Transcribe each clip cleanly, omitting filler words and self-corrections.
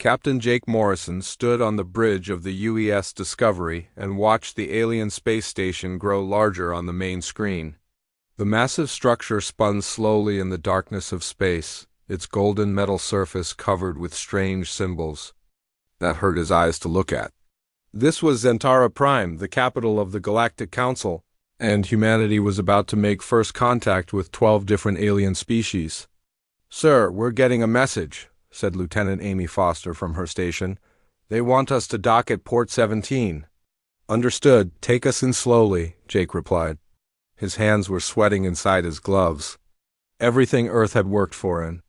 Captain Jake Morrison stood on the bridge of the UES Discovery and watched the alien space station grow larger on the main screen. The massive structure spun slowly in the darkness of space, its golden metal surface covered with strange symbols that hurt his eyes to look at. This was Zentara Prime, the capital of the Galactic Council, and humanity was about to make first contact with 12 different alien species. "Sir, we're getting a message," said Lieutenant Amy Foster from her station. "They want us to dock at Port 17. "Understood. Take us in slowly," Jake replied. His hands were sweating inside his gloves. Everything Earth had worked for in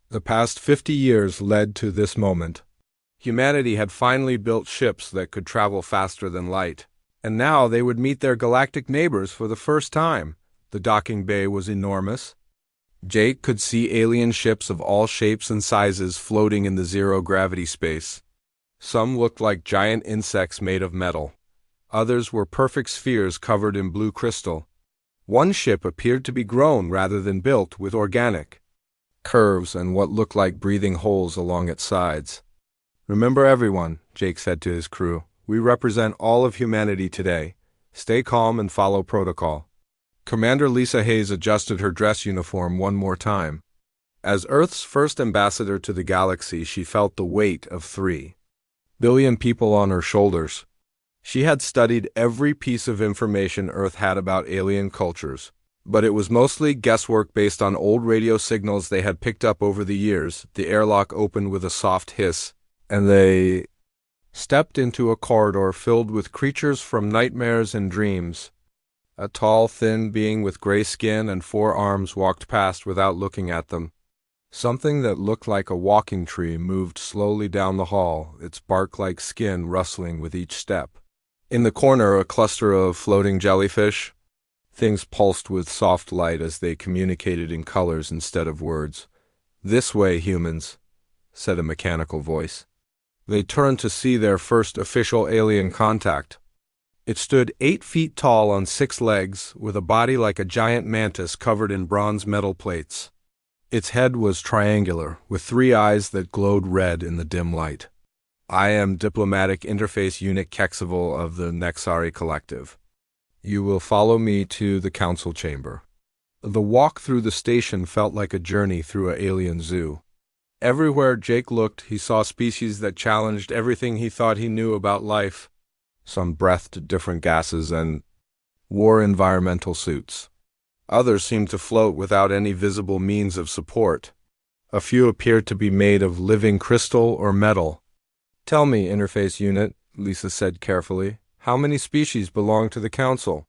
the past 50 years led to this moment. Humanity had finally built ships that could travel faster than light, and now they would meet their galactic neighbors for the first time. The docking bay was enormous. Jake could see alien ships of all shapes and sizes floating in the zero-gravity space. Some looked like giant insects made of metal. Others were perfect spheres covered in blue crystal. One ship appeared to be grown rather than built, with organic curves and what looked like breathing holes along its sides. "Remember, everyone," Jake said to his crew, "we represent all of humanity today. Stay calm and follow protocol." Commander Lisa Hayes adjusted her dress uniform one more time. As Earth's first ambassador to the galaxy, she felt the weight of 3 billion people on her shoulders. She had studied every piece of information Earth had about alien cultures, but it was mostly guesswork based on old radio signals they had picked up over the years. The airlock opened with a soft hiss, and they stepped into a corridor filled with creatures from nightmares and dreams. A tall, thin being with gray skin and 4 arms walked past without looking at them. Something that looked like a walking tree moved slowly down the hall, its bark-like skin rustling with each step. In the corner, a cluster of floating jellyfish. Things pulsed with soft light as they communicated in colors instead of words. "This way, humans," said a mechanical voice. They turned to see their first official alien contact. It stood 8 feet tall on 6 legs, with a body like a giant mantis covered in bronze metal plates. Its head was triangular, with 3 eyes that glowed red in the dim light. "I am Diplomatic Interface Unit Kexival of the Nexari Collective. You will follow me to the council chamber." The walk through the station felt like a journey through an alien zoo. Everywhere Jake looked, he saw species that challenged everything he thought he knew about life. Some breathed different gases and wore environmental suits. Others seemed to float without any visible means of support. A few appeared to be made of living crystal or metal. "Tell me, Interface Unit," Lisa said carefully, "how many species belong to the Council?"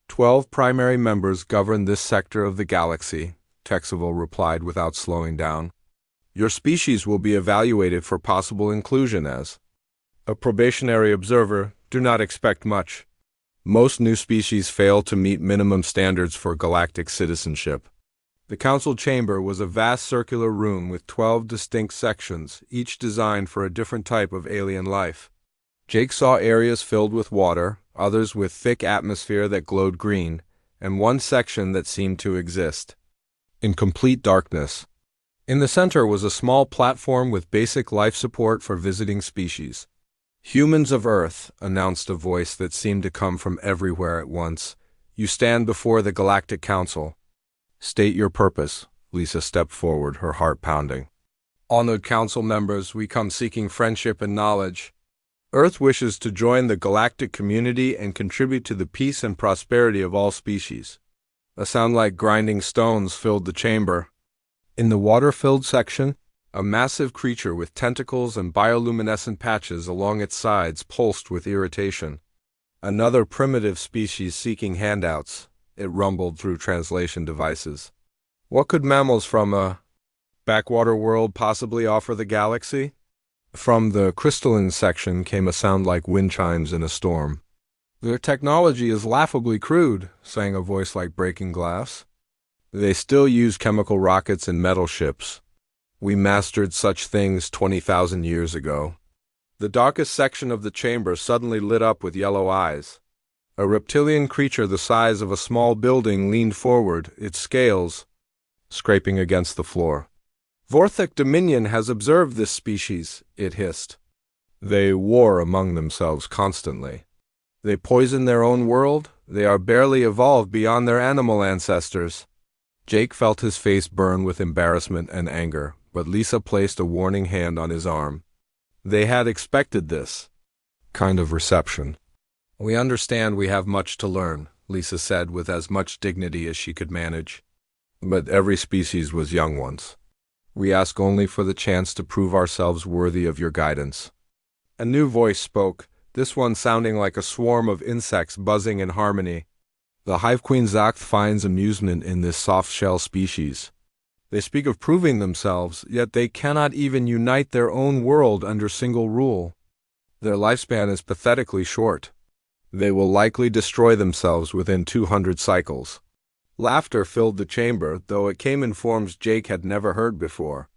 12 primary members govern this sector of the galaxy," Kexival replied without slowing down. "Your species will be evaluated for possible inclusion as a probationary observer. Do not expect much. Most new species fail to meet minimum standards for galactic citizenship." The council chamber was a vast circular room with 12 distinct sections, each designed for a different type of alien life. Jake saw areas filled with water, others with thick atmosphere that glowed green, and one section that seemed to exist in complete darkness. In the center was a small platform with basic life support for visiting species. "Humans of Earth," announced a voice that seemed to come from everywhere at once, "you stand before the Galactic Council. State your purpose." Lisa stepped forward, her heart pounding. "Honored council members, we come seeking friendship and knowledge. Earth wishes to join the galactic community and contribute to the peace and prosperity of all species." A sound like grinding stones filled the chamber. In the water-filled section, a massive creature with tentacles and bioluminescent patches along its sides pulsed with irritation. "Another primitive species seeking handouts," it rumbled through translation devices. "What could mammals from a backwater world possibly offer the galaxy?" From the crystalline section came a sound like wind chimes in a storm. "Their technology is laughably crude," sang a voice like breaking glass. "They still use chemical rockets and metal ships. We mastered such things 20,000 years ago." The darkest section of the chamber suddenly lit up with yellow eyes. A reptilian creature the size of a small building leaned forward, its scales scraping against the floor. Vorthok Dominion has observed this species, it hissed. They war among themselves constantly. They poison their own world. They are barely evolved beyond their animal ancestors. Jake felt his face burn with embarrassment and anger, but Lisa placed a warning hand on his arm. They had expected this kind of reception. We understand we have much to learn, Lisa said with as much dignity as she could manage. But every species was young once. We ask only for the chance to prove ourselves worthy of your guidance. A new voice spoke, this one sounding like a swarm of insects buzzing in harmony. The Hive Queen Zacht finds amusement in this soft-shell species. They speak of proving themselves, yet they cannot even unite their own world under single rule. Their lifespan is pathetically short. They will likely destroy themselves within 200 cycles. Laughter filled the chamber, though it came in forms Jake had never heard before.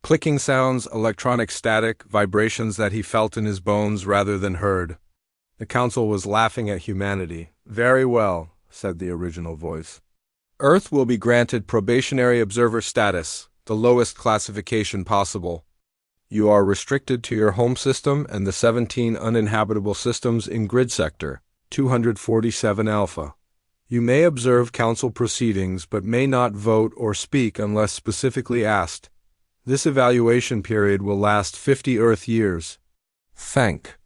Clicking sounds, electronic static, vibrations that he felt in his bones rather than heard. The council was laughing at humanity. Very well, said the original voice. Earth will be granted probationary observer status, the lowest classification possible. You are restricted to your home system and the 17 uninhabitable systems in Grid Sector, 247 Alpha. You may observe council proceedings but may not vote or speak unless specifically asked. This evaluation period will last 50 Earth years. Thank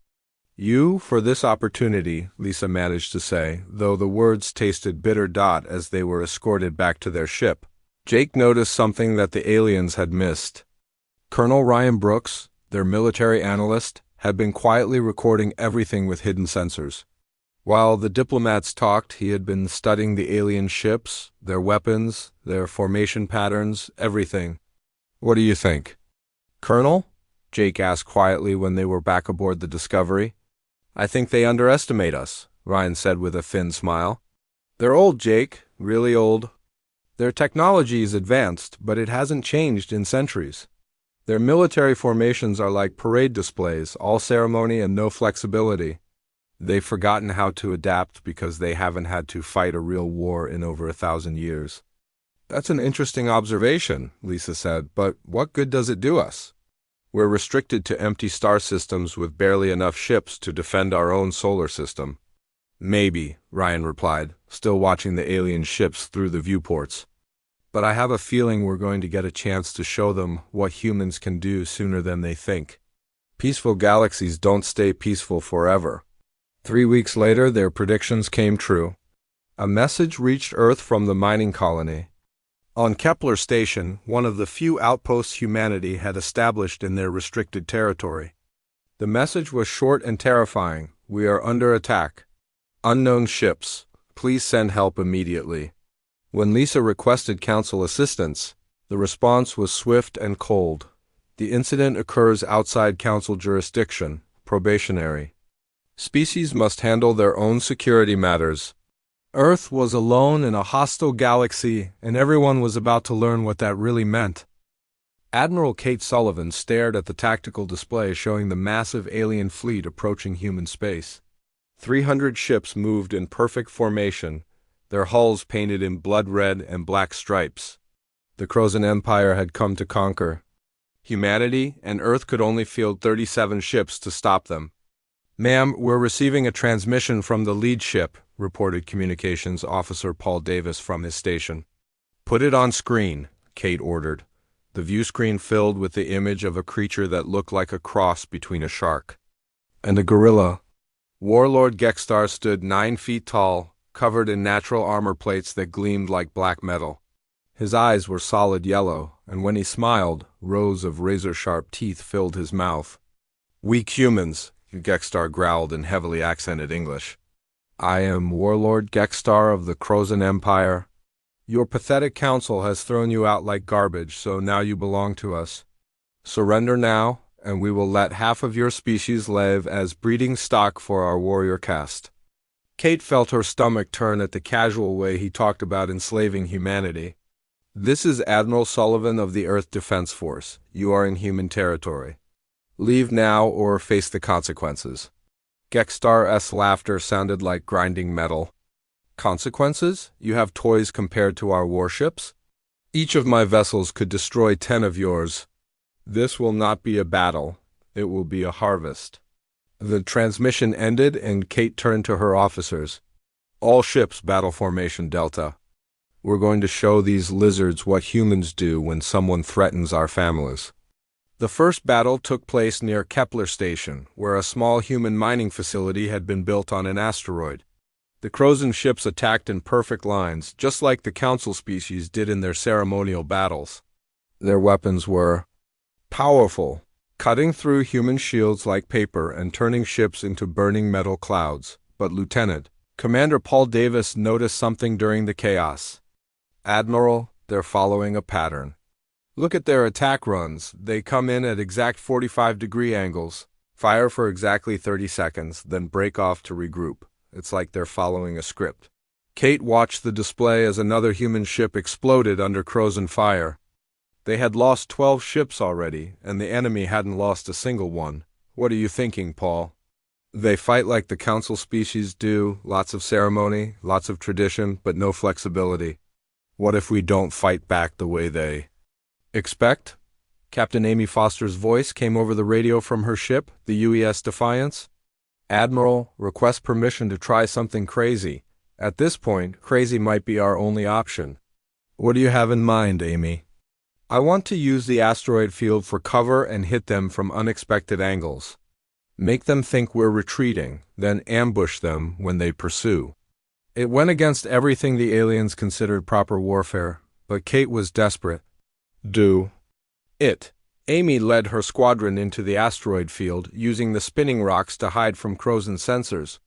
you for this opportunity, Lisa managed to say, though the words tasted bitter as they were escorted back to their ship. Jake noticed something that the aliens had missed. Colonel Ryan Brooks, their military analyst, had been quietly recording everything with hidden sensors. While the diplomats talked, he had been studying the alien ships, their weapons, their formation patterns, everything. What do you think? Colonel? Jake asked quietly when they were back aboard the Discovery. I think they underestimate us, Ryan said with a thin smile. They're old, Jake, really old. Their technology is advanced, but it hasn't changed in centuries. Their military formations are like parade displays, all ceremony and no flexibility. They've forgotten how to adapt because they haven't had to fight a real war in over 1,000 years. That's an interesting observation, Lisa said, but what good does it do us? We're restricted to empty star systems with barely enough ships to defend our own solar system. Maybe, Ryan replied, still watching the alien ships through the viewports. But I have a feeling we're going to get a chance to show them what humans can do sooner than they think. Peaceful galaxies don't stay peaceful forever. 3 weeks later, their predictions came true. A message reached Earth from the mining colony. On Kepler Station, one of the few outposts humanity had established in their restricted territory. The message was short and terrifying. We are under attack. Unknown ships. Please send help immediately. When Lisa requested council assistance, the response was swift and cold. The incident occurs outside council jurisdiction, probationary. Species must handle their own security matters. Earth was alone in a hostile galaxy, and everyone was about to learn what that really meant. Admiral Kate Sullivan stared at the tactical display showing the massive alien fleet approaching human space. 300 ships moved in perfect formation, their hulls painted in blood red and black stripes. The Crozon Empire had come to conquer. Humanity and Earth could only field 37 ships to stop them. Ma'am, we're receiving a transmission from the lead ship, reported Communications Officer Paul Davis from his station. Put it on screen, Kate ordered. The view screen filled with the image of a creature that looked like a cross between a shark and a gorilla. Warlord Gextar stood 9 feet tall, covered in natural armor plates that gleamed like black metal. His eyes were solid yellow, and when he smiled, rows of razor-sharp teeth filled his mouth. Weak humans, Gextar growled in heavily accented English. I am Warlord Gextar of the Crozon Empire. Your pathetic council has thrown you out like garbage, so now you belong to us. Surrender now, and we will let half of your species live as breeding stock for our warrior caste. Kate felt her stomach turn at the casual way he talked about enslaving humanity. This is Admiral Sullivan of the Earth Defense Force. You are in human territory. Leave now or face the consequences. Gextar's laughter sounded like grinding metal. Consequences? You have toys compared to our warships? Each of my vessels could destroy 10 of yours. This will not be a battle. It will be a harvest." The transmission ended and Kate turned to her officers. "All ships, battle formation Delta. We're going to show these lizards what humans do when someone threatens our families." The first battle took place near Kepler Station, where a small human mining facility had been built on an asteroid. The Crozon ships attacked in perfect lines, just like the Council species did in their ceremonial battles. Their weapons were powerful, cutting through human shields like paper and turning ships into burning metal clouds. But Lieutenant Commander Paul Davis noticed something during the chaos. "Admiral, they're following a pattern. Look at their attack runs. They come in at exact 45-degree angles, fire for exactly 30 seconds, then break off to regroup. It's like they're following a script." Kate watched the display as another human ship exploded under Crozon fire. They had lost 12 ships already, and the enemy hadn't lost a single one. "What are you thinking, Paul? They fight like the Council species do, lots of ceremony, lots of tradition, but no flexibility. What if we don't fight back the way they expect?" Captain Amy Foster's voice came over the radio from her ship, the UES Defiance. "Admiral, request permission to try something crazy. At this point, crazy might be our only option." "What do you have in mind, Amy?" "I want to use the asteroid field for cover and hit them from unexpected angles. Make them think we're retreating, then ambush them when they pursue." It went against everything the aliens considered proper warfare, but Kate was desperate. "Do it." Amy led her squadron into the asteroid field, using the spinning rocks to hide from Crozon sensors.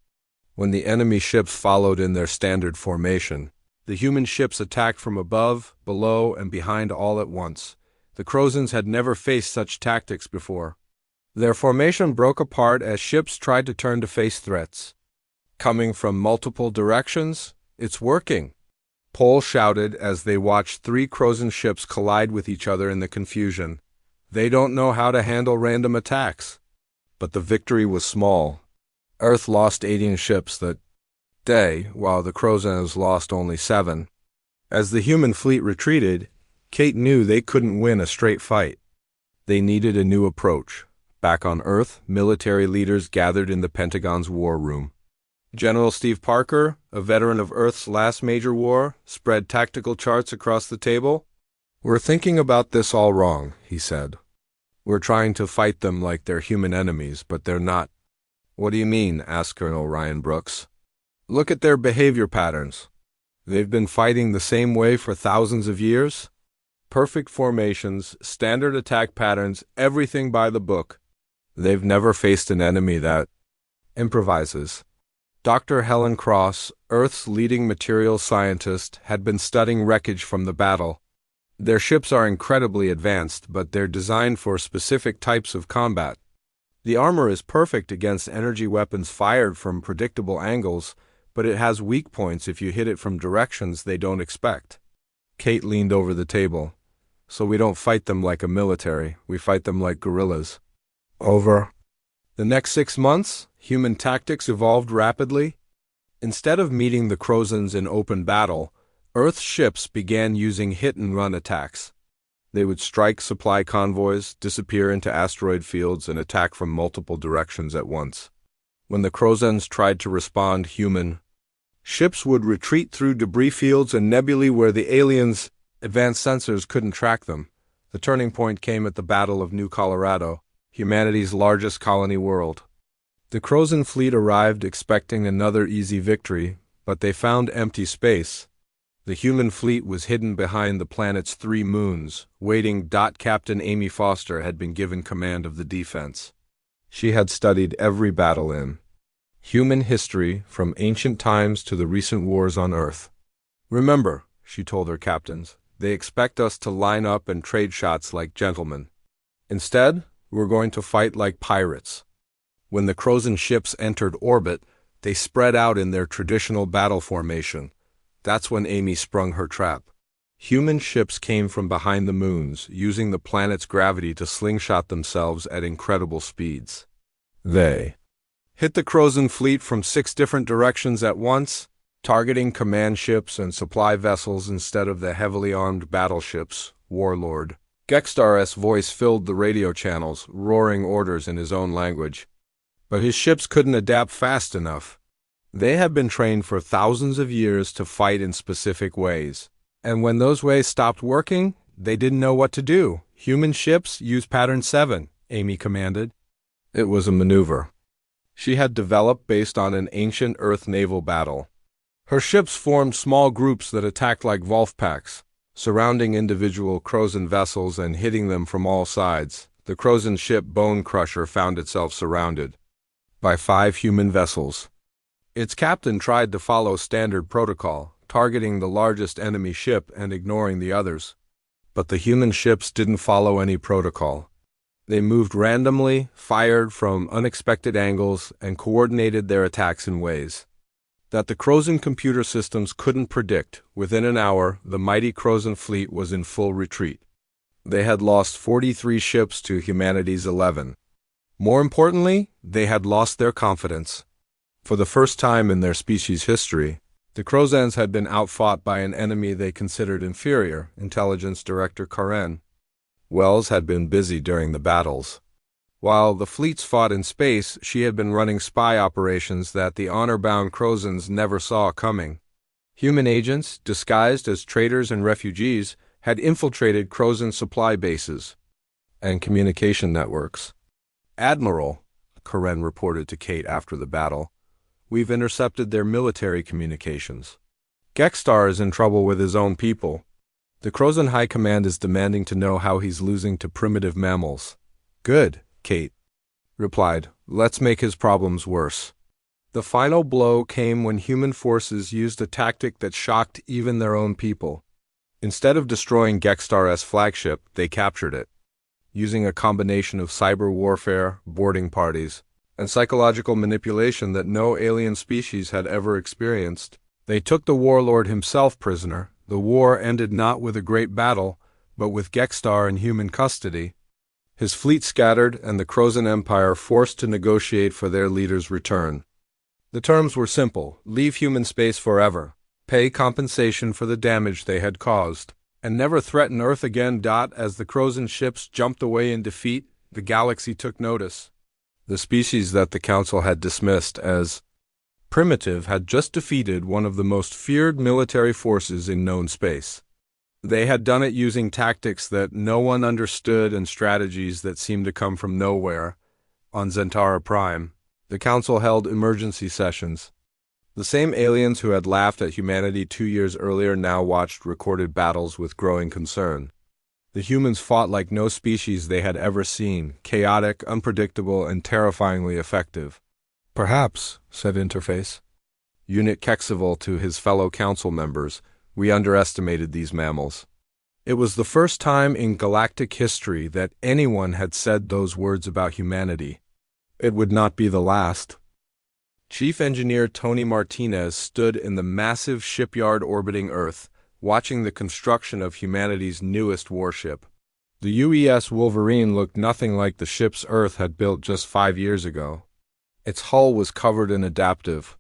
When the enemy ships followed in their standard formation, the human ships attacked from above, below, and behind all at once. The Crozons had never faced such tactics before. Their formation broke apart as ships tried to turn to face threats. "Coming from multiple directions? It's working!" Paul shouted as they watched 3 Crozon ships collide with each other in the confusion. "They don't know how to handle random attacks." But the victory was small. Earth lost 18 ships that day, while the Crozons lost only 7. As the human fleet retreated, Kate knew they couldn't win a straight fight. They needed a new approach. Back on Earth, military leaders gathered in the Pentagon's war room. General Steve Parker, a veteran of Earth's last major war, spread tactical charts across the table. "We're thinking about this all wrong," he said. "We're trying to fight them like they're human enemies, but they're not." "What do you mean?" asked Colonel Ryan Brooks. "Look at their behavior patterns. They've been fighting the same way for thousands of years. Perfect formations, standard attack patterns, everything by the book. They've never faced an enemy that improvises." Dr. Helen Cross, Earth's leading materials scientist, had been studying wreckage from the battle. "Their ships are incredibly advanced, but they're designed for specific types of combat. The armor is perfect against energy weapons fired from predictable angles, but it has weak points if you hit it from directions they don't expect." Kate leaned over the table. "So we don't fight them like a military, we fight them like guerrillas." Over the next 6 months, human tactics evolved rapidly. Instead of meeting the Crozons in open battle, Earth's ships began using hit-and-run attacks. They would strike supply convoys, disappear into asteroid fields, and attack from multiple directions at once. When the Crozons tried to respond, human ships would retreat through debris fields and nebulae where the aliens' advanced sensors couldn't track them. The turning point came at the Battle of New Colorado, humanity's largest colony world. The Crozon fleet arrived expecting another easy victory, but they found empty space. The human fleet was hidden behind the planet's 3 moons, waiting. Captain Amy Foster had been given command of the defense. She had studied every battle in human history, from ancient times to the recent wars on Earth. "Remember," she told her captains, "they expect us to line up and trade shots like gentlemen. Instead, we're going to fight like pirates." When the Crozon ships entered orbit, they spread out in their traditional battle formation. That's when Amy sprung her trap. Human ships came from behind the moons, using the planet's gravity to slingshot themselves at incredible speeds. They hit the Crozon fleet from 6 different directions at once. targeting command ships and supply vessels instead of the heavily armed battleships. Warlord Gextar's voice filled the radio channels, roaring orders in his own language. But his ships couldn't adapt fast enough. They had been trained for thousands of years to fight in specific ways. And when those ways stopped working, they didn't know what to do. Human ships use Pattern 7, Amy commanded. It was a maneuver she had developed based on an ancient Earth naval battle. Her ships formed small groups that attacked like wolf packs, surrounding individual Crozon vessels and hitting them from all sides. The Crozon ship Bone Crusher found itself surrounded by 5 human vessels. Its captain tried to follow standard protocol, targeting the largest enemy ship and ignoring the others. But the human ships didn't follow any protocol. They moved randomly, fired from unexpected angles, and coordinated their attacks in ways that the Crozon computer systems couldn't predict. Within an hour, the mighty Crozon fleet was in full retreat. They had lost 43 ships to humanity's 11. More importantly, they had lost their confidence. For the first time in their species' history, the Crozons had been outfought by an enemy they considered inferior. Intelligence Director Karen Wells had been busy during the battles. While the fleets fought in space, she had been running spy operations that the honor-bound Crozons never saw coming. Human agents, disguised as traders and refugees, had infiltrated Crozon supply bases and communication networks. "Admiral," Karen reported to Kate after the battle, "we've intercepted their military communications. Gextar is in trouble with his own people. The Crozon High Command is demanding to know how he's losing to primitive mammals." "Good," Kate replied. "Let's make his problems worse." The final blow came when human forces used a tactic that shocked even their own people. Instead of destroying Gextar's flagship, they captured it. Using a combination of cyber warfare, boarding parties, and psychological manipulation that no alien species had ever experienced, they took the warlord himself prisoner. The war ended not with a great battle, but with Gextar in human custody. His fleet scattered, and the Crozon Empire forced to negotiate for their leader's return. The terms were simple: leave human space forever, pay compensation for the damage they had caused, and never threaten Earth again. As the Crozon ships jumped away in defeat, the galaxy took notice. The species that the Council had dismissed as primitive had just defeated one of the most feared military forces in known space. They had done it using tactics that no one understood and strategies that seemed to come from nowhere. On Zentara Prime, the Council held emergency sessions. The same aliens who had laughed at humanity 2 years earlier now watched recorded battles with growing concern. The humans fought like no species they had ever seen, chaotic, unpredictable, and terrifyingly effective. "Perhaps," said Interface Unit Kexival to his fellow council members, "we underestimated these mammals." It was the first time in galactic history that anyone had said those words about humanity. It would not be the last. Chief Engineer Tony Martinez stood in the massive shipyard orbiting Earth, watching the construction of humanity's newest warship. The UES Wolverine looked nothing like the ships Earth had built just 5 years ago. Its hull was covered in adaptive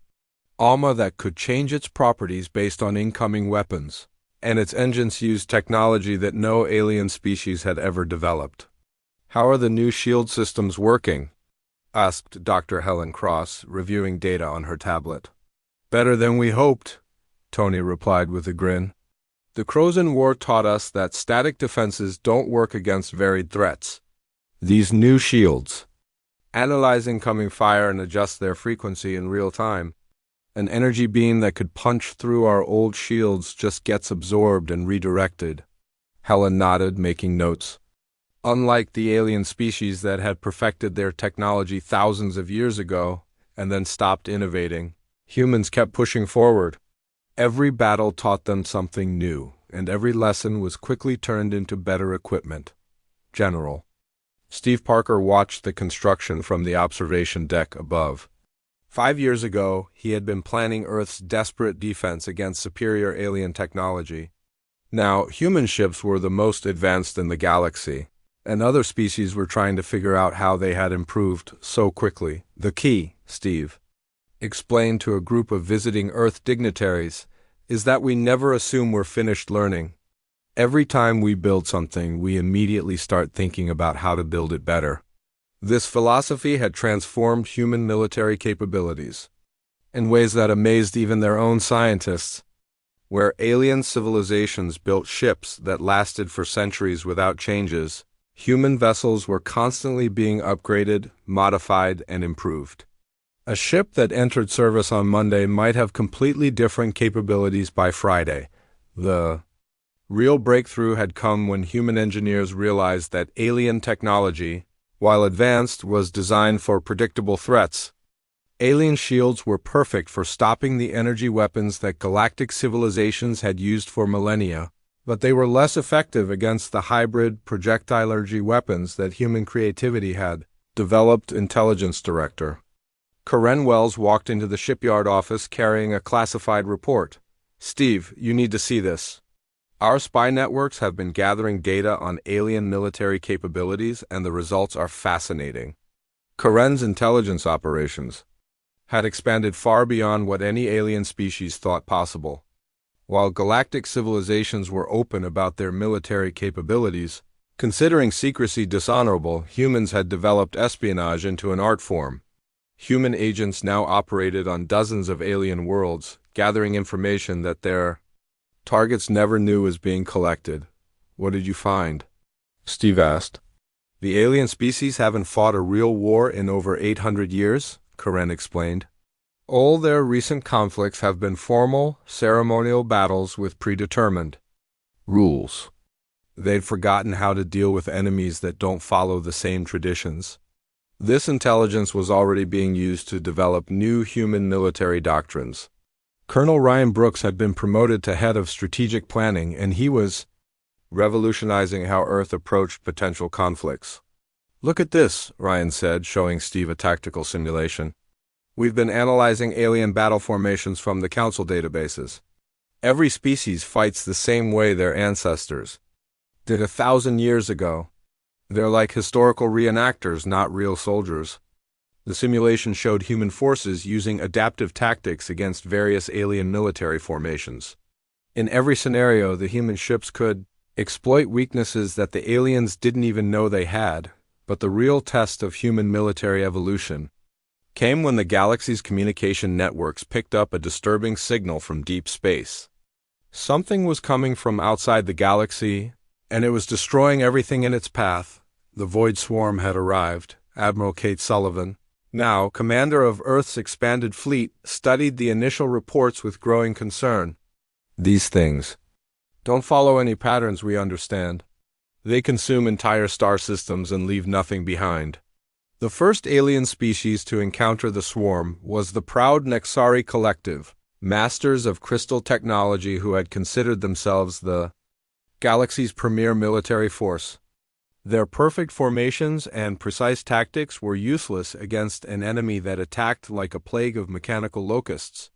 armor that could change its properties based on incoming weapons, and its engines used technology that no alien species had ever developed. "How are the new shield systems working?" asked Dr. Helen Cross, reviewing data on her tablet. "Better than we hoped," Tony replied with a grin. "The Crozon War taught us that static defenses don't work against varied threats. These new shields analyze incoming fire and adjust their frequency in real time. An energy beam that could punch through our old shields just gets absorbed and redirected." Helen nodded, making notes. Unlike the alien species that had perfected their technology thousands of years ago and then stopped innovating, humans kept pushing forward. Every battle taught them something new, and every lesson was quickly turned into better equipment. General Steve Parker watched the construction from the observation deck above. 5 years ago, he had been planning Earth's desperate defense against superior alien technology. Now, human ships were the most advanced in the galaxy, and other species were trying to figure out how they had improved so quickly. "The key, Steve," explained to a group of visiting Earth dignitaries, is that we never assume we're finished learning. Every time we build something, we immediately start thinking about how to build it better. This philosophy had transformed human military capabilities in ways that amazed even their own scientists. Where alien civilizations built ships that lasted for centuries without changes, human vessels were constantly being upgraded, modified, and improved. A ship that entered service on Monday might have completely different capabilities by Friday. The real breakthrough had come when human engineers realized that alien technology, while advanced, was designed for predictable threats. Alien shields were perfect for stopping the energy weapons that galactic civilizations had used for millennia, but they were less effective against the hybrid projectile-energy weapons that human creativity had developed. Intelligence Director Karen Wells walked into the shipyard office carrying a classified report. "Steve, you need to see this. Our spy networks have been gathering data on alien military capabilities, and the results are fascinating." Karen's intelligence operations had expanded far beyond what any alien species thought possible. While galactic civilizations were open about their military capabilities, considering secrecy dishonorable, humans had developed espionage into an art form. Human agents now operated on dozens of alien worlds, gathering information that their targets never knew was being collected. "What did you find?" Steve asked. "The alien species haven't fought a real war in over 800 years, Karen explained. All their recent conflicts have been formal, ceremonial battles with predetermined rules. They'd forgotten how to deal with enemies that don't follow the same traditions. This intelligence was already being used to develop new human military doctrines. Colonel Ryan Brooks had been promoted to head of strategic planning, and he was revolutionizing how Earth approached potential conflicts. "Look at this," Ryan said, showing Steve a tactical simulation. "We've been analyzing alien battle formations from the Council databases. Every species fights the same way their ancestors did 1,000 years ago. They're like historical reenactors, not real soldiers." The simulation showed human forces using adaptive tactics against various alien military formations. In every scenario, the human ships could exploit weaknesses that the aliens didn't even know they had, but the real test of human military evolution came when the galaxy's communication networks picked up a disturbing signal from deep space. Something was coming from outside the galaxy, and it was destroying everything in its path. The Void Swarm had arrived. Admiral Kate Sullivan, now commander of Earth's expanded fleet, studied the initial reports with growing concern. "These things don't follow any patterns we understand. They consume entire star systems and leave nothing behind." The first alien species to encounter the swarm was the proud Nexari Collective, masters of crystal technology who had considered themselves the galaxy's premier military force. Their perfect formations and precise tactics were useless against an enemy that attacked like a plague of mechanical locusts.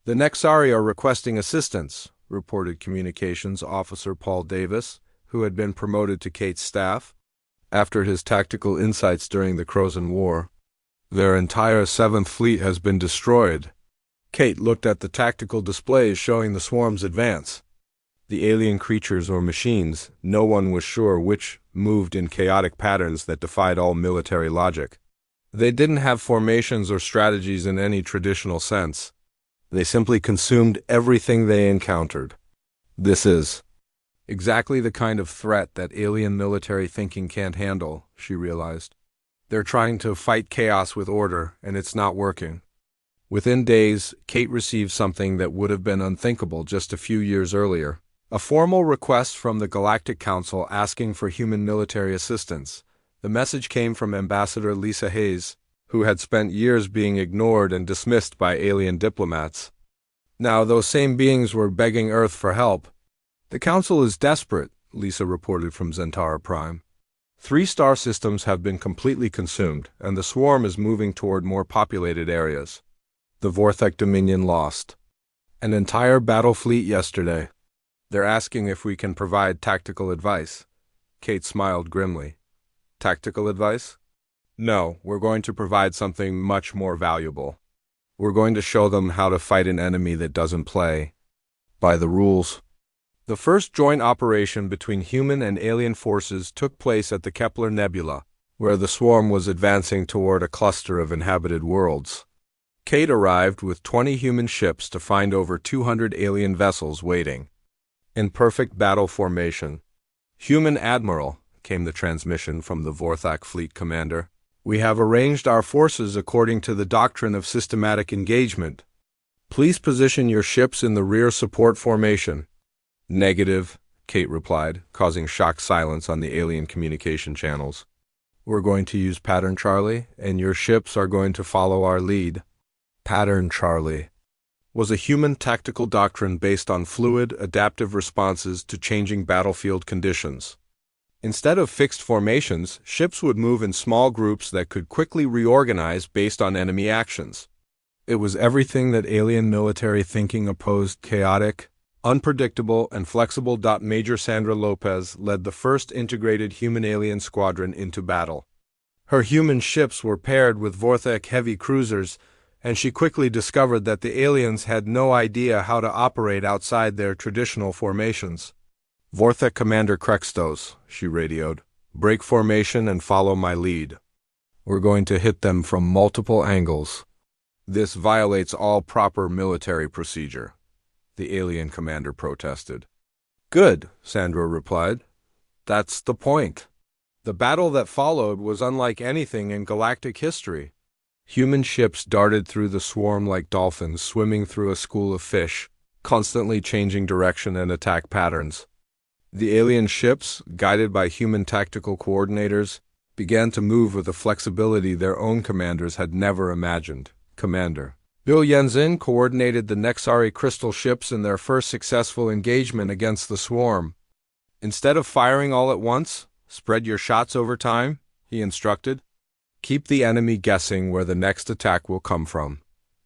"The Nexari are requesting assistance," reported Communications Officer Paul Davis, who had been promoted to Kate's staff after his tactical insights during the Crozen War. "Their entire 7th Fleet has been destroyed." Kate looked at the tactical displays showing the swarm's advance. The alien creatures or machines, no one was sure which, moved in chaotic patterns that defied all military logic. They didn't have formations or strategies in any traditional sense. They simply consumed everything they encountered. "This is exactly the kind of threat that alien military thinking can't handle," she realized. "They're trying to fight chaos with order, and it's not working." Within days, Kate received something that would have been unthinkable just a few years earlier. A formal request from the Galactic Council asking for human military assistance. The message came from Ambassador Lisa Hayes, who had spent years being ignored and dismissed by alien diplomats. Now those same beings were begging Earth for help. "The Council is desperate," Lisa reported from Zentara Prime. 3 star systems have been completely consumed, and the swarm is moving toward more populated areas. The Vorthek Dominion lost an entire battle fleet yesterday. They're asking if we can provide tactical advice." Kate smiled grimly. "Tactical advice? No, we're going to provide something much more valuable. We're going to show them how to fight an enemy that doesn't play by the rules. The first joint operation between human and alien forces took place at the Kepler Nebula, where the swarm was advancing toward a cluster of inhabited worlds. Kate arrived with 20 human ships to find over 200 alien vessels waiting. In perfect battle formation. "Human Admiral," came the transmission from the Vorthak fleet commander. "We have arranged our forces according to the doctrine of systematic engagement. Please position your ships in the rear support formation." "Negative," Kate replied, causing shocked silence on the alien communication channels. "We're going to use Pattern Charlie, and your ships are going to follow our lead." Pattern Charlie was a human tactical doctrine based on fluid, adaptive responses to changing battlefield conditions. Instead of fixed formations, ships would move in small groups that could quickly reorganize based on enemy actions. It was everything that alien military thinking opposed: chaotic, unpredictable, and flexible. Major Sandra Lopez led the first integrated human-alien squadron into battle. Her human ships were paired with Vorthak heavy cruisers, and she quickly discovered that the aliens had no idea how to operate outside their traditional formations. "Vorthak Commander Krextos," she radioed, "break formation and follow my lead. We're going to hit them from multiple angles." "This violates all proper military procedure," the alien commander protested. "Good," Sandra replied. "That's the point." The battle that followed was unlike anything in galactic history. Human ships darted through the swarm like dolphins swimming through a school of fish, constantly changing direction and attack patterns. The alien ships, guided by human tactical coordinators, began to move with a flexibility their own commanders had never imagined. Commander Bill Yenzin coordinated the Nexari crystal ships in their first successful engagement against the swarm. "Instead of firing all at once, spread your shots over time," he instructed. "Keep the enemy guessing where the next attack will come from."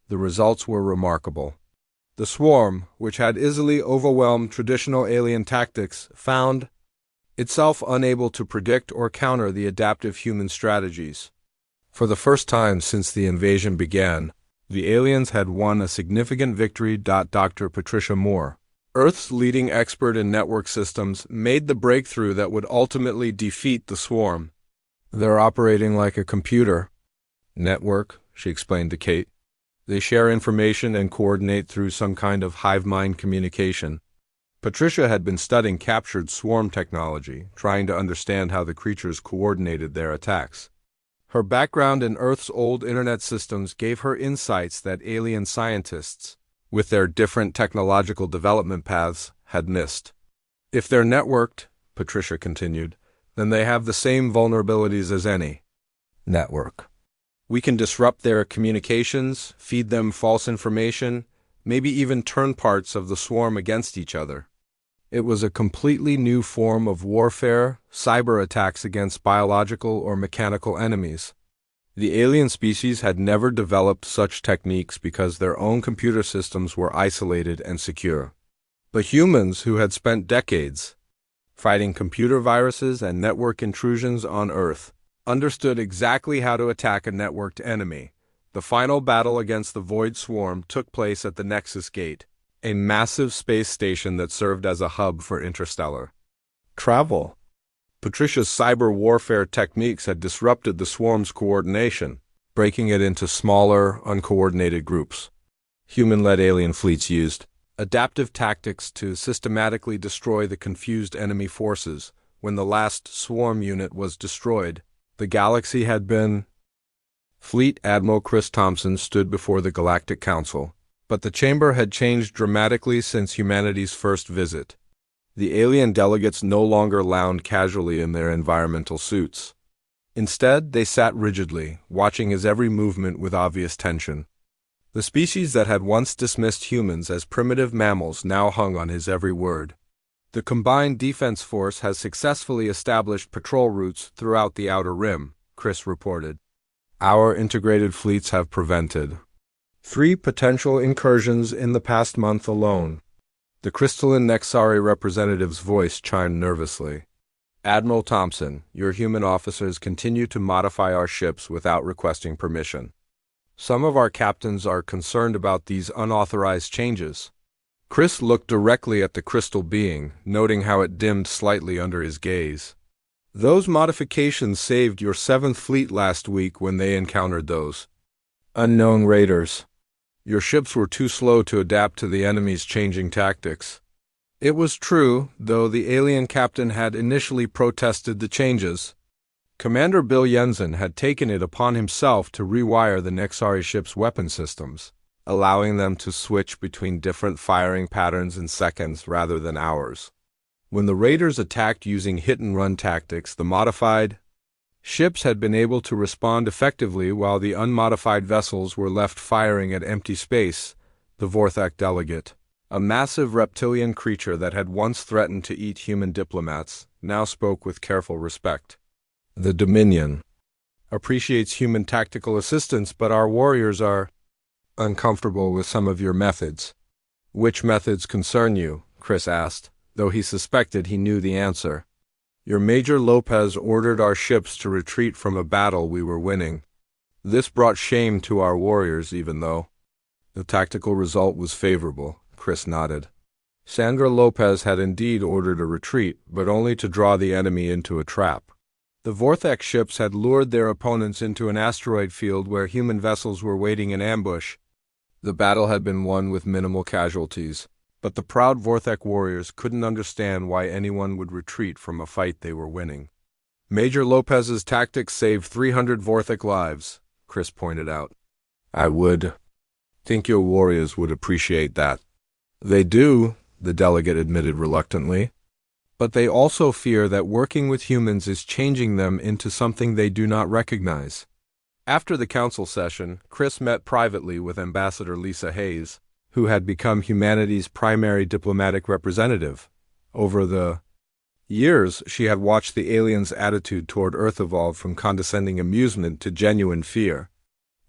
The results were remarkable. The swarm, which had easily overwhelmed traditional alien tactics, found itself unable to predict or counter the adaptive human strategies. For the first time since the invasion began, the aliens had won a significant victory. Dr. Patricia Moore, Earth's leading expert in network systems, made the breakthrough that would ultimately defeat the swarm. "They're operating like a computer network," she explained to Kate. "They share information and coordinate through some kind of hive mind communication." Patricia had been studying captured swarm technology, trying to understand how the creatures coordinated their attacks. Her background in Earth's old internet systems gave her insights that alien scientists, with their different technological development paths, had missed. "If they're networked," Patricia continued, "then they have the same vulnerabilities as any network. We can disrupt their communications, feed them false information, maybe even turn parts of the swarm against each other." It was a completely new form of warfare, cyber attacks against biological or mechanical enemies. The alien species had never developed such techniques because their own computer systems were isolated and secure. But humans, who had spent decades fighting computer viruses and network intrusions on Earth, understood exactly how to attack a networked enemy. The final battle against the Void Swarm took place at the Nexus Gate, a massive space station that served as a hub for interstellar travel. Patricia's cyber warfare techniques had disrupted the swarm's coordination, breaking it into smaller, uncoordinated groups. Human-led alien fleets used adaptive tactics to systematically destroy the confused enemy forces. When the last swarm unit was destroyed, the galaxy had been. Fleet Admiral Chris Thompson stood before the Galactic Council, but the chamber had changed dramatically since humanity's first visit. The alien delegates no longer lounged casually in their environmental suits. Instead, they sat rigidly, watching his every movement with obvious tension. The species that had once dismissed humans as primitive mammals now hung on his every word. "The Combined Defense Force has successfully established patrol routes throughout the Outer Rim," Chris reported. "Our integrated fleets have prevented 3 potential incursions in the past month alone." The crystalline Nexari representative's voice chimed nervously. "Admiral Thompson, your human officers continue to modify our ships without requesting permission. Some of our captains are concerned about these unauthorized changes. Chris looked directly at the crystal being, noting how it dimmed slightly under his gaze. Those modifications saved your 7th Fleet last week when they encountered those unknown raiders. Your ships were too slow to adapt to the enemy's changing tactics. It was true, though the alien captain had initially protested the changes. Commander Bill Jensen had taken it upon himself to rewire the Nexari ship's weapon systems, allowing them to switch between different firing patterns in seconds rather than hours. When the raiders attacked using hit-and-run tactics, the modified ships had been able to respond effectively while the unmodified vessels were left firing at empty space. The Vorthak delegate, a massive reptilian creature that had once threatened to eat human diplomats, now spoke with careful respect. The Dominion appreciates human tactical assistance, but our warriors are uncomfortable with some of your methods. Which methods concern you? Chris asked, though he suspected he knew the answer. Your Major Lopez ordered our ships to retreat from a battle we were winning. This brought shame to our warriors, even though the tactical result was favorable. Chris nodded. Sandra Lopez had indeed ordered a retreat, but only to draw the enemy into a trap. The Vorthak ships had lured their opponents into an asteroid field where human vessels were waiting in ambush. The battle had been won with minimal casualties, but the proud Vorthak warriors couldn't understand why anyone would retreat from a fight they were winning. Major Lopez's tactics saved 300 Vorthak lives, Chris pointed out. I would think your warriors would appreciate that. They do, the delegate admitted reluctantly. But they also fear that working with humans is changing them into something they do not recognize. After the council session, Chris met privately with Ambassador Lisa Hayes, who had become humanity's primary diplomatic representative. Over the years, she had watched the aliens' attitude toward Earth evolve from condescending amusement to genuine fear.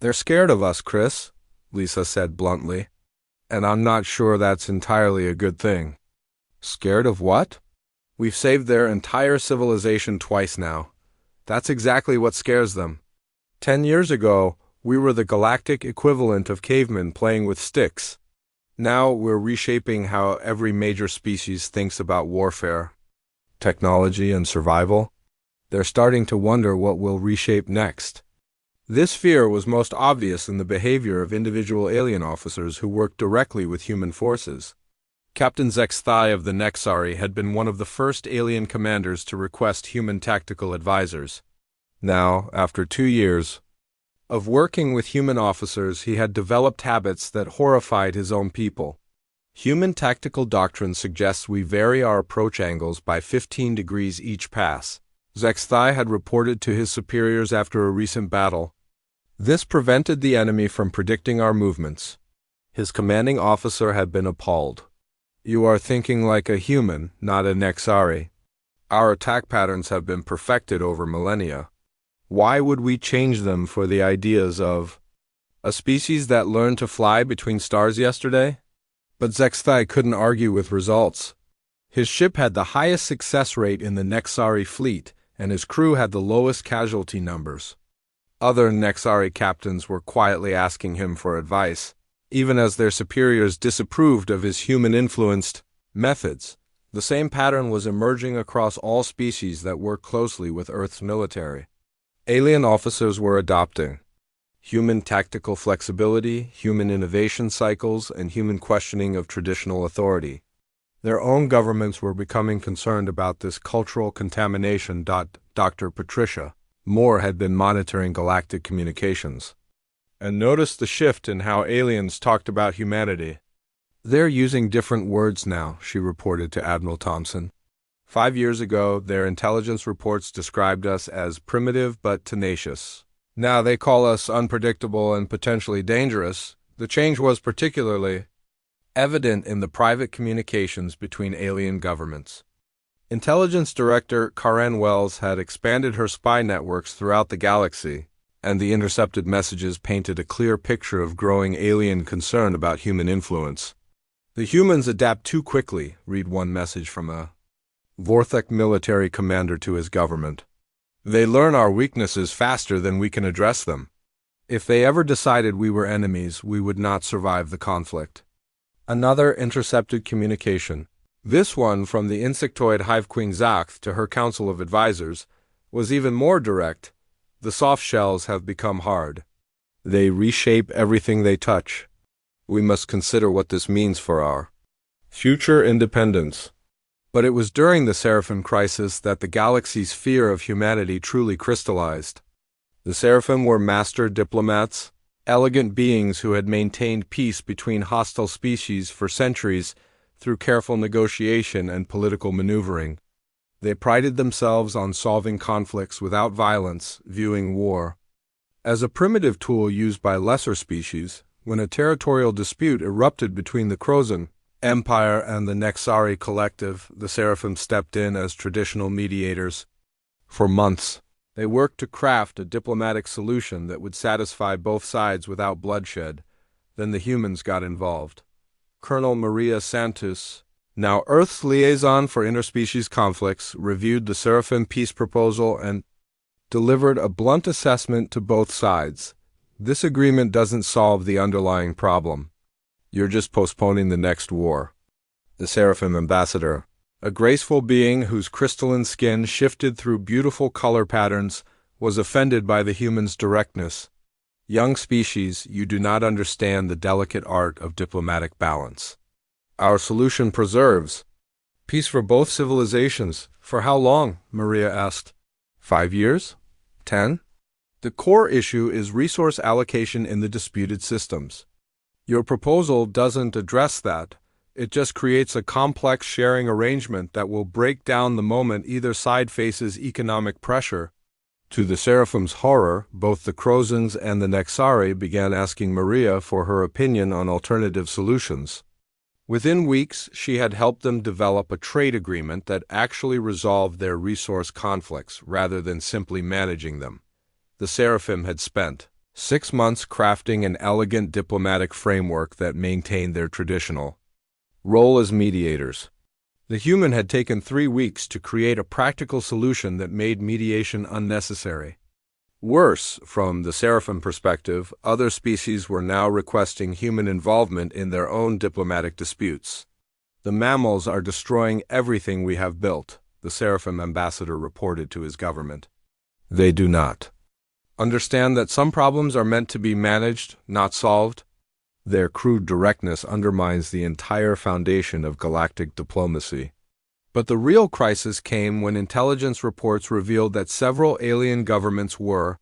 They're scared of us, Chris, Lisa said bluntly. And I'm not sure that's entirely a good thing. Scared of what? We've saved their entire civilization twice now. That's exactly what scares them. 10 years ago, we were the galactic equivalent of cavemen playing with sticks. Now we're reshaping how every major species thinks about warfare, technology, and survival. They're starting to wonder what we'll reshape next. This fear was most obvious in the behavior of individual alien officers who worked directly with human forces. Captain Zexthai of the Nexari had been one of the first alien commanders to request human tactical advisors. Now, after 2 years of working with human officers, he had developed habits that horrified his own people. Human tactical doctrine suggests we vary our approach angles by 15 degrees each pass, Zexthai had reported to his superiors after a recent battle. This prevented the enemy from predicting our movements. His commanding officer had been appalled. You are thinking like a human, not a Nexari. Our attack patterns have been perfected over millennia. Why would we change them for the ideas of a species that learned to fly between stars yesterday? But Zexthai couldn't argue with results. His ship had the highest success rate in the Nexari fleet, and his crew had the lowest casualty numbers. Other Nexari captains were quietly asking him for advice, even as their superiors disapproved of his human-influenced methods. The same pattern was emerging across all species that work closely with Earth's military. Alien officers were adopting human tactical flexibility, human innovation cycles, and human questioning of traditional authority. Their own governments were becoming concerned about this cultural contamination. Dr. Patricia Moore had been monitoring galactic communications and noticed the shift in how aliens talked about humanity. They're using different words now, she reported to Admiral Thompson. 5 years ago, their intelligence reports described us as primitive but tenacious. Now they call us unpredictable and potentially dangerous. The change was particularly evident in the private communications between alien governments. Intelligence Director Karen Wells had expanded her spy networks throughout the galaxy, and the intercepted messages painted a clear picture of growing alien concern about human influence. The humans adapt too quickly, read one message from a Vorthak military commander to his government. They learn our weaknesses faster than we can address them. If they ever decided we were enemies, we would not survive the conflict. Another intercepted communication, this one from the insectoid hive queen Zacht to her council of advisors, was even more direct. The soft shells have become hard. They reshape everything they touch. We must consider what this means for our future independence. But it was during the Seraphim crisis that the galaxy's fear of humanity truly crystallized. The Seraphim were master diplomats, elegant beings who had maintained peace between hostile species for centuries through careful negotiation and political maneuvering. They prided themselves on solving conflicts without violence, viewing war as a primitive tool used by lesser species. When a territorial dispute erupted between the Crozon Empire and the Nexari Collective, the Seraphim stepped in as traditional mediators. For months, they worked to craft a diplomatic solution that would satisfy both sides without bloodshed. Then the humans got involved. Colonel Maria Santos, now Earth's liaison for interspecies conflicts, reviewed the Seraphim peace proposal and delivered a blunt assessment to both sides. This agreement doesn't solve the underlying problem. You're just postponing the next war. The Seraphim ambassador, a graceful being whose crystalline skin shifted through beautiful color patterns, was offended by the humans' directness. Young species, you do not understand the delicate art of diplomatic balance. Our solution preserves peace for both civilizations. For how long? Maria asked. 5 years? 10? The core issue is resource allocation in the disputed systems. Your proposal doesn't address that. It just creates a complex sharing arrangement that will break down the moment either side faces economic pressure. To the Seraphim's horror, both the Crozons and the Nexari began asking Maria for her opinion on alternative solutions. Within weeks, she had helped them develop a trade agreement that actually resolved their resource conflicts rather than simply managing them. The Seraphim had spent 6 months crafting an elegant diplomatic framework that maintained their traditional role as mediators. The human had taken 3 weeks to create a practical solution that made mediation unnecessary. Worse, from the Seraphim perspective, other species were now requesting human involvement in their own diplomatic disputes. The mammals are destroying everything we have built, the Seraphim ambassador reported to his government. They do not understand that some problems are meant to be managed, not solved. Their crude directness undermines the entire foundation of galactic diplomacy. But the real crisis came when intelligence reports revealed that several alien governments were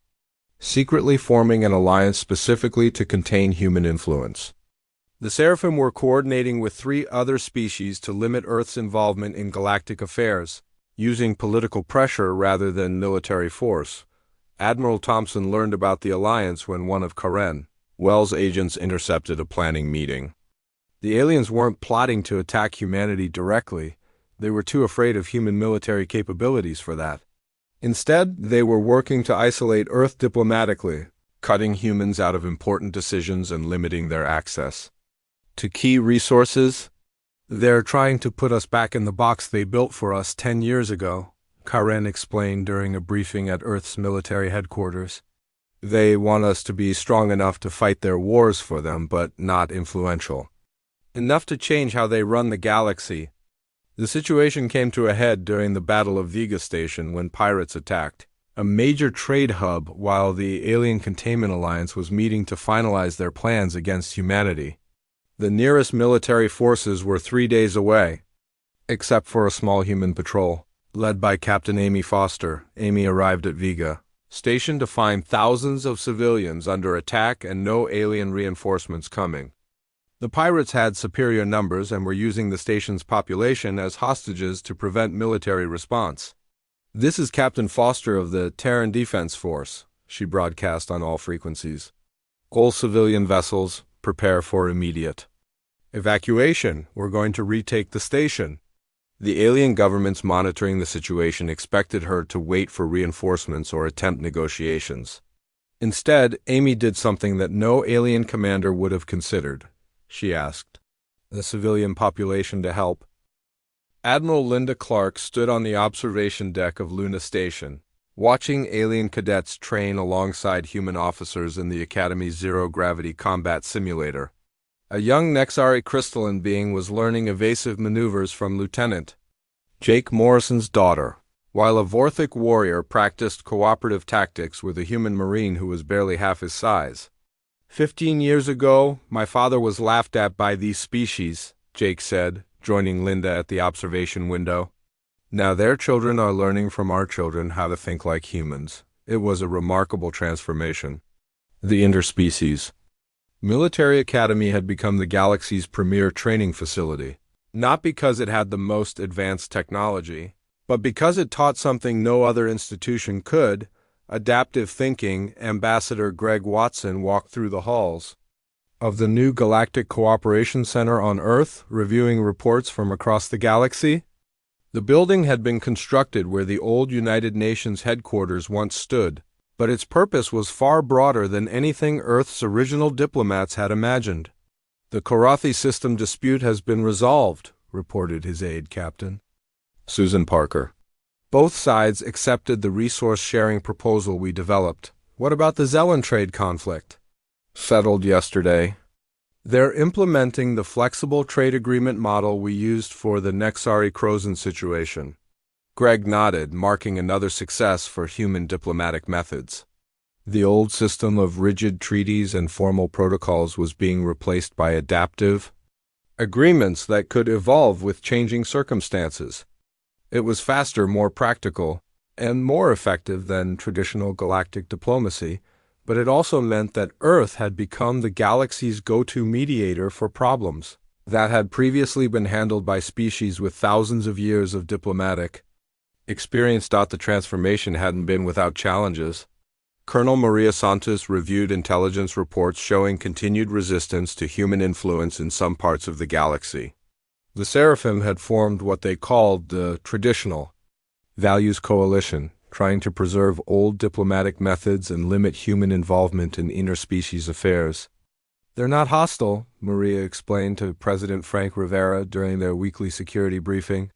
secretly forming an alliance specifically to contain human influence. The Seraphim were coordinating with 3 other species to limit Earth's involvement in galactic affairs, using political pressure rather than military force. Admiral Thompson learned about the alliance when one of Karen Wells' agents intercepted a planning meeting. The aliens weren't plotting to attack humanity directly. They were too afraid of human military capabilities for that. Instead, they were working to isolate Earth diplomatically, cutting humans out of important decisions and limiting their access to key resources. They're trying to put us back in the box they built for us 10 years ago, Karen explained during a briefing at Earth's military headquarters. They want us to be strong enough to fight their wars for them, but not influential enough to change how they run the galaxy. The situation came to a head during the Battle of Vega Station when pirates attacked a major trade hub while the Alien Containment Alliance was meeting to finalize their plans against humanity. The nearest military forces were 3 days away, except for a small human patrol, led by Captain Amy Foster. Amy arrived at Vega Station to find thousands of civilians under attack and no alien reinforcements coming. The pirates had superior numbers and were using the station's population as hostages to prevent military response. "This is Captain Foster of the Terran Defense Force," she broadcast on all frequencies. "All civilian vessels, prepare for immediate evacuation. We're going to retake the station." The alien governments monitoring the situation expected her to wait for reinforcements or attempt negotiations. Instead, Amy did something that no alien commander would have considered. She asked the civilian population to help. Admiral Linda Clark stood on the observation deck of Luna Station, watching alien cadets train alongside human officers in the Academy's zero-gravity combat simulator. A young Nexari crystalline being was learning evasive maneuvers from Lieutenant Jake Morrison's daughter, while a Vorthic warrior practiced cooperative tactics with a human marine who was barely half his size. 15 years ago, my father was laughed at by these species, Jake said, joining Linda at the observation window. Now their children are learning from our children how to think like humans. It was a remarkable transformation. The interspecies Military Academy had become the galaxy's premier training facility, not because it had the most advanced technology, but because it taught something no other institution could: adaptive thinking. Ambassador Greg Watson walked through the halls of the new Galactic Cooperation Center on Earth, reviewing reports from across the galaxy. The building had been constructed where the old United Nations headquarters once stood, but its purpose was far broader than anything Earth's original diplomats had imagined. The Korathi system dispute has been resolved, reported his aide, Captain Susan Parker. Both sides accepted the resource-sharing proposal we developed. What about the Zellan trade conflict? Settled yesterday. They're implementing the flexible trade agreement model we used for the Nexari-Crozon situation. Greg nodded, marking another success for human diplomatic methods. The old system of rigid treaties and formal protocols was being replaced by adaptive agreements that could evolve with changing circumstances. It was faster, more practical, and more effective than traditional galactic diplomacy, but it also meant that Earth had become the galaxy's go-to mediator for problems that had previously been handled by species with thousands of years of diplomatic experience. The transformation hadn't been without challenges. Colonel Maria Santos reviewed intelligence reports showing continued resistance to human influence in some parts of the galaxy. The Seraphim had formed what they called the Traditional Values Coalition, trying to preserve old diplomatic methods and limit human involvement in interspecies affairs. They're not hostile, Maria explained to President Frank Rivera during their weekly security briefing,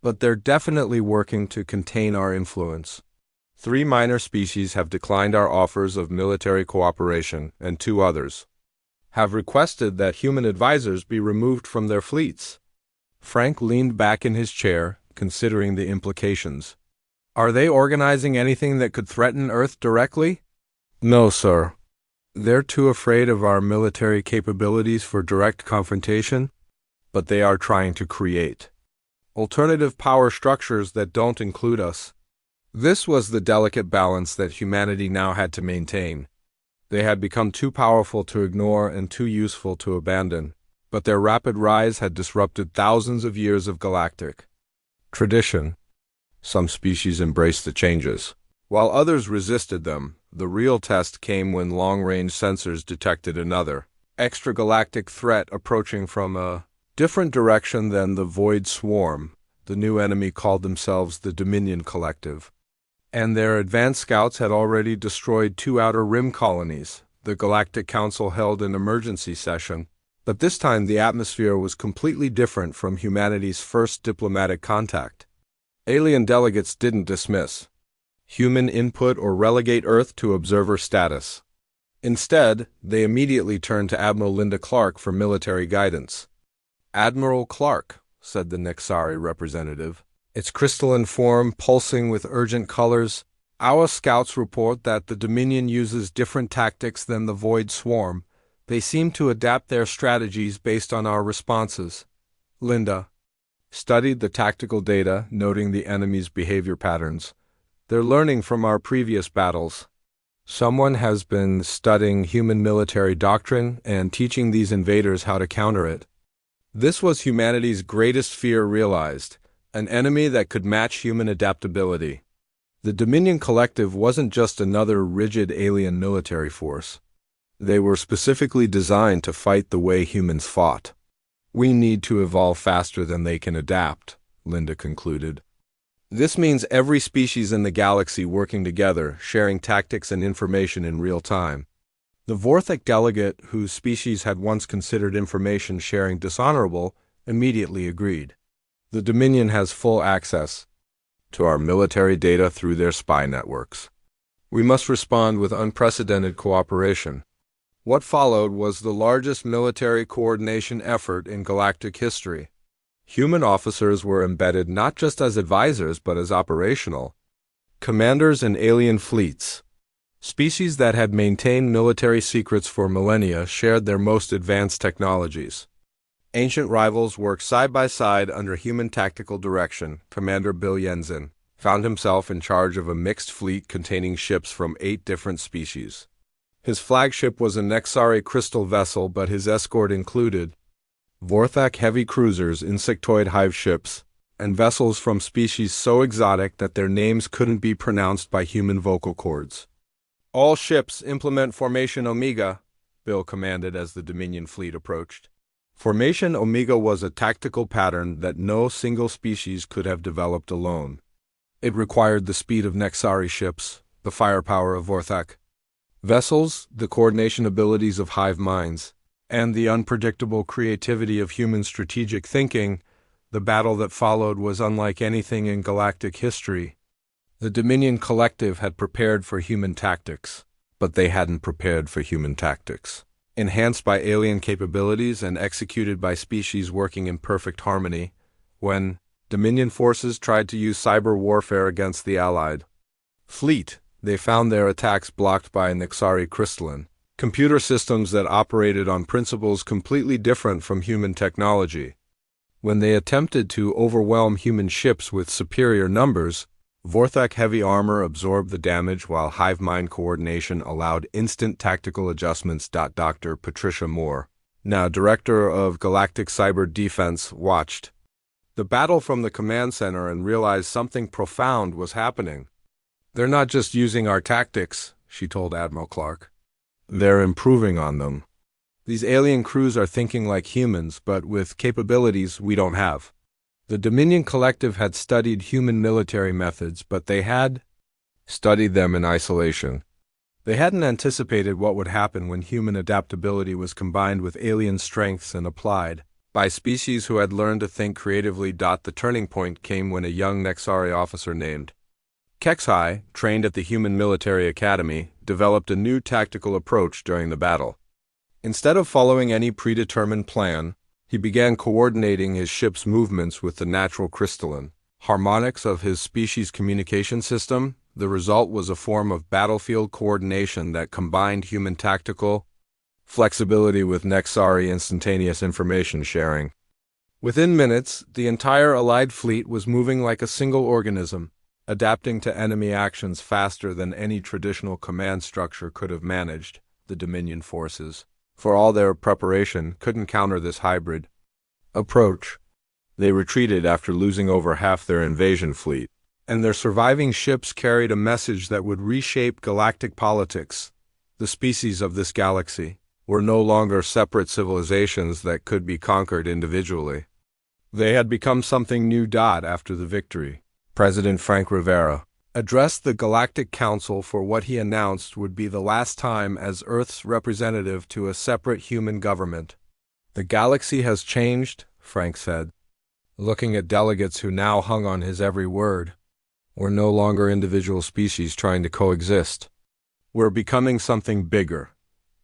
but they're definitely working to contain our influence. 3 minor species have declined our offers of military cooperation, and 2 others have requested that human advisors be removed from their fleets. Frank leaned back in his chair, considering the implications. Are they organizing anything that could threaten Earth directly? No, sir. They're too afraid of our military capabilities for direct confrontation, but they are trying to create alternative power structures that don't include us. This was the delicate balance that humanity now had to maintain. They had become too powerful to ignore and too useful to abandon, but their rapid rise had disrupted thousands of years of galactic tradition. Some species embraced the changes, while others resisted them. The real test came when long-range sensors detected another extragalactic threat approaching from a different direction than the Void Swarm. The new enemy called themselves the Dominion Collective, and their advanced scouts had already destroyed 2 outer rim colonies. The Galactic Council held an emergency session, but this time the atmosphere was completely different from humanity's first diplomatic contact. Alien delegates didn't dismiss human input or relegate Earth to observer status. Instead, they immediately turned to Admiral Linda Clark for military guidance. Admiral Clark, said the Nexari representative, its crystalline form pulsing with urgent colors. Our scouts report that the Dominion uses different tactics than the Void Swarm. They seem to adapt their strategies based on our responses. Linda studied the tactical data, noting the enemy's behavior patterns. They're learning from our previous battles. Someone has been studying human military doctrine and teaching these invaders how to counter it. This was humanity's greatest fear realized, an enemy that could match human adaptability. The Dominion Collective wasn't just another rigid alien military force. They were specifically designed to fight the way humans fought. We need to evolve faster than they can adapt, Linda concluded. This means every species in the galaxy working together, sharing tactics and information in real time. The Vorthic delegate, whose species had once considered information sharing dishonorable, immediately agreed. The Dominion has full access. to our military data through their spy networks. We must respond with unprecedented cooperation. What followed was the largest military coordination effort in galactic history. Human officers were embedded not just as advisors but as operational commanders in alien fleets. Species that had maintained military secrets for millennia shared their most advanced technologies. Ancient rivals worked side by side under human tactical direction. Commander Bill Jensen found himself in charge of a mixed fleet containing ships from 8 different species. His flagship was a Nexari crystal vessel, but his escort included Vorthak heavy cruisers, insectoid hive ships, and vessels from species so exotic that their names couldn't be pronounced by human vocal cords. "All ships implement Formation Omega," Bill commanded as the Dominion fleet approached. Formation Omega was a tactical pattern that no single species could have developed alone. It required the speed of Nexari ships, the firepower of Vorthak vessels, the coordination abilities of hive minds, and the unpredictable creativity of human strategic thinking. The battle that followed was unlike anything in galactic history. The Dominion Collective had prepared for human tactics, but they hadn't prepared for human tactics. Enhanced by alien capabilities and executed by species working in perfect harmony, when Dominion forces tried to use cyber warfare against the Allied fleet, they found their attacks blocked by Nexari crystalline computer systems that operated on principles completely different from human technology. When they attempted to overwhelm human ships with superior numbers, Vorthak heavy armor absorbed the damage while hive mind coordination allowed instant tactical adjustments. Dr. Patricia Moore, now director of Galactic Cyber Defense, watched the battle from the command center and realized something profound was happening. "They're not just using our tactics," she told Admiral Clark. "They're improving on them. These alien crews are thinking like humans, but with capabilities we don't have." The Dominion Collective had studied human military methods, but they had studied them in isolation. They hadn't anticipated what would happen when human adaptability was combined with alien strengths and applied by species who had learned to think creatively. The turning point came when a young Nexari officer named Kexhai, trained at the Human Military Academy, developed a new tactical approach during the battle. Instead of following any predetermined plan, he began coordinating his ship's movements with the natural crystalline harmonics of his species' communication system. The result was a form of battlefield coordination that combined human tactical flexibility with Nexari instantaneous information sharing. Within minutes, the entire Allied fleet was moving like a single organism, adapting to enemy actions faster than any traditional command structure could have managed. The Dominion forces, for all their preparation, couldn't counter this hybrid approach. They retreated after losing over half their invasion fleet, and their surviving ships carried a message that would reshape galactic politics. The species of this galaxy were no longer separate civilizations that could be conquered individually. They had become something new. After the victory, President Frank Rivera addressed the Galactic Council for what he announced would be the last time as Earth's representative to a separate human government. "The galaxy has changed," Frank said, looking at delegates who now hung on his every word. "We're no longer individual species trying to coexist. We're becoming something bigger,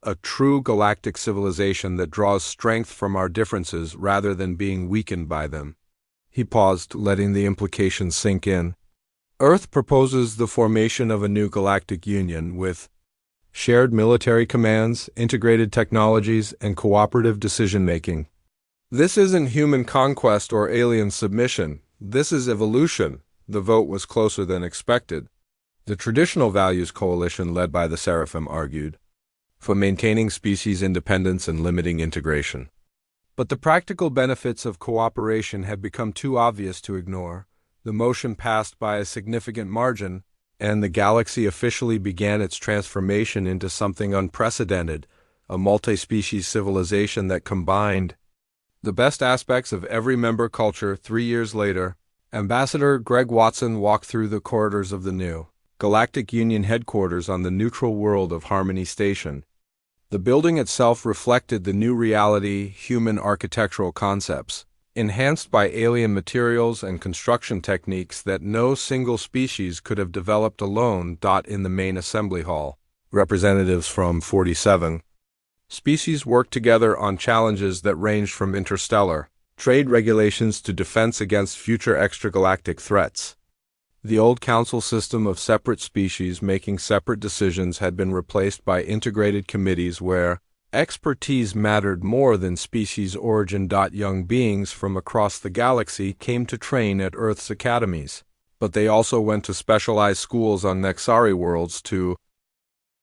a true galactic civilization that draws strength from our differences rather than being weakened by them." He paused, letting the implications sink in. "Earth proposes the formation of a new galactic union with shared military commands, integrated technologies, and cooperative decision-making. This isn't human conquest or alien submission. This is evolution." The vote was closer than expected. The Traditional Values Coalition, led by the Seraphim, argued for maintaining species independence and limiting integration. But the practical benefits of cooperation had become too obvious to ignore. The motion passed by a significant margin, and the galaxy officially began its transformation into something unprecedented, a multi-species civilization that combined the best aspects of every member culture. 3 years later, Ambassador Greg Watson walked through the corridors of the new Galactic Union headquarters on the neutral world of Harmony Station. The building itself reflected the new reality, human architectural concepts. enhanced by alien materials and construction techniques that no single species could have developed alone. In the main assembly hall, representatives from 47 species worked together on challenges that ranged from interstellar trade regulations to defense against future extragalactic threats. The old council system of separate species making separate decisions had been replaced by integrated committees where expertise mattered more than species origin. Young beings from across the galaxy came to train at Earth's academies, but they also went to specialized schools on Nexari worlds to